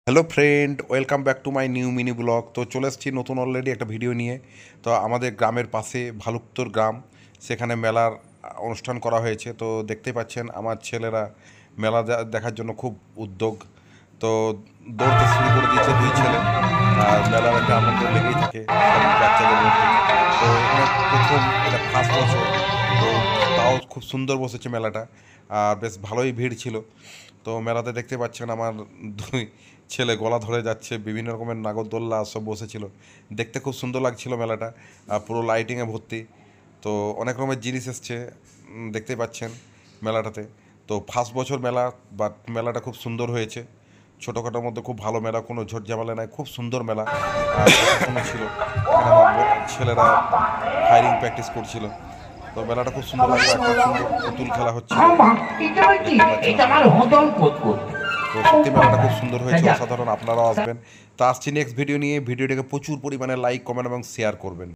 Hello friend, welcome back to my new mini blog. তো চলে এসেছি নতুন অলরেডি একটা ভিডিও নিয়ে। তো আমাদের গ্রামের পাশে ভালুকতর গ্রাম, সেখানে মেলার অনুষ্ঠান করা হয়েছে। তো দেখতেই পাচ্ছেন আমার ছেলেরা মেলা দেখার জন্য খুব উদ্যোগ। তো দৌড়তে শুরু করে দিয়েছে দুই ছেলে। আর মেলার একটা আনন্দ লেগেই থাকে সব বাচ্চাদের মধ্যে। তো এখানে প্রথম, এটা ফার্স্ট বছর। তো তাও খুব সুন্দর বসেছে মেলাটা, আর বেশ ভালোই ভিড় ছিল। তো মেলাতে দেখতে পাচ্ছেন আমার দুই ছেলে গলা ধরে যাচ্ছে, বিভিন্ন রকমের নাগরদোল্লা সব বসেছিল, দেখতে খুব সুন্দর লাগছিল মেলাটা। আর পুরো লাইটিংয়ে ভর্তি। তো অনেক রকমের জিনিস এসছে, দেখতেই পাচ্ছেন মেলাটাতে। তো ফার্স্ট বছর মেলা, বাট মেলাটা খুব সুন্দর হয়েছে। ছোটোখাটোর মধ্যে খুব ভালো মেলা, কোনো ঝোট ঝামেলা নাই, খুব সুন্দর মেলা। আর প্রশাসনও ছিল এখানে, আমার ছেলেরা ফায়ারিং প্র্যাকটিস করছিল। তো মেলাটা খুব সুন্দর লাগলো, একটা সুন্দর পুতুল খেলা হচ্ছিল, দেখতে পাচ্ছেন আপনারা। তো সত্যি মেলাটা খুব সুন্দর হয়েছে, অসাধারণ। আপনারাও আসবেন। তো আসছি নেক্সট ভিডিও নিয়ে। ভিডিওটাকে প্রচুর পরিমাণে লাইক, কমেন্ট এবং শেয়ার করবেন।